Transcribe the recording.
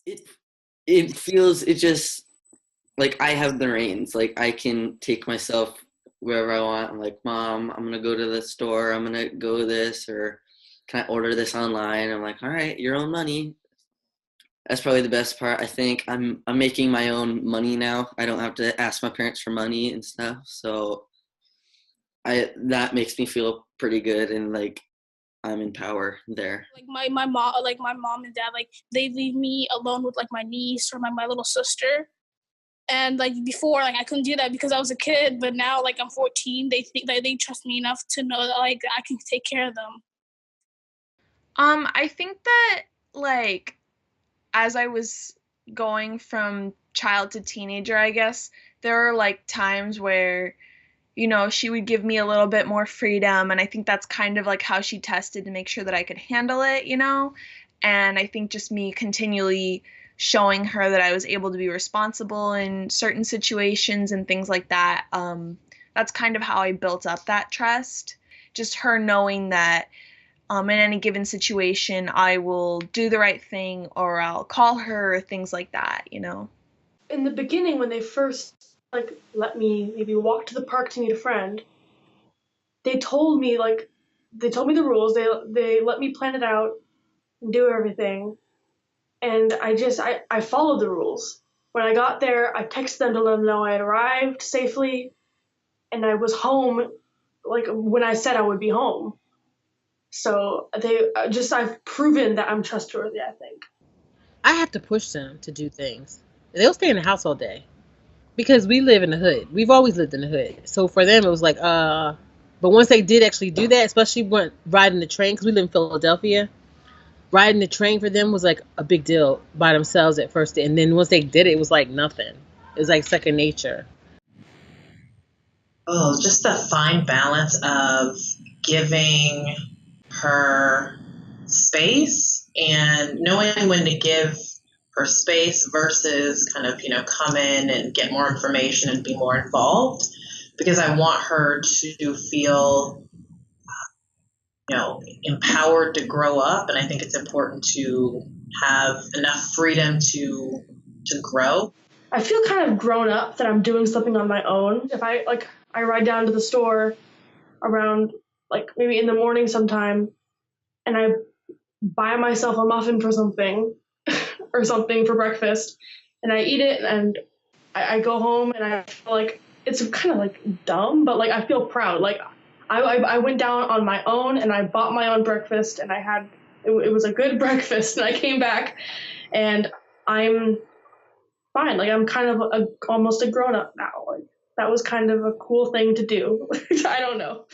it it feels it just like I have the reins. Like I can take myself wherever I want. I'm like, Mom, I'm gonna go to the store. I'm gonna go this, or can I order this online? I'm like, all right, your own money. That's probably the best part. I think I'm making my own money now. I don't have to ask my parents for money and stuff. So I that makes me feel pretty good and like I'm in power there. Like my mom, like my mom and dad, like they leave me alone with like my niece or my little sister. And like before, like I couldn't do that because I was a kid, but now like I'm 14, they think that they trust me enough to know that like I can take care of them. I think that like as I was going from child to teenager, I guess, there were like times where, she would give me a little bit more freedom. And I think that's kind of like how she tested to make sure that I could handle it. And I think just me continually showing her that I was able to be responsible in certain situations and things like that. That's kind of how I built up that trust. Just her knowing that in any given situation, I will do the right thing or I'll call her or things like that. In the beginning, when they first like let me maybe walk to the park to meet a friend, they told me the rules. They let me plan it out and do everything, and I followed the rules. When I got there, I texted them to let them know I had arrived safely and I was home like when I said I would be home. So I've proven that I'm trustworthy, I think. I have to push them to do things. They'll stay in the house all day because we live in the hood. We've always lived in the hood. So for them, it was like, But once they did actually do that, especially when riding the train, because we live in Philadelphia, riding the train for them was like a big deal by themselves at first. And then once they did it, it was like nothing. It was like second nature. Oh, just the fine balance of giving her space and knowing when to give her space versus kind of, come in and get more information and be more involved because I want her to feel, empowered to grow up. And I think it's important to have enough freedom to grow. I feel kind of grown up that I'm doing something on my own. If I ride down to the store around like maybe in the morning sometime and I buy myself a muffin for something or something for breakfast and I eat it and I go home and I feel like it's kind of like dumb, but like I feel proud. Like I went down on my own and I bought my own breakfast and it was a good breakfast and I came back and I'm fine. Like I'm kind of almost a grown up now. Like that was kind of a cool thing to do. I don't know.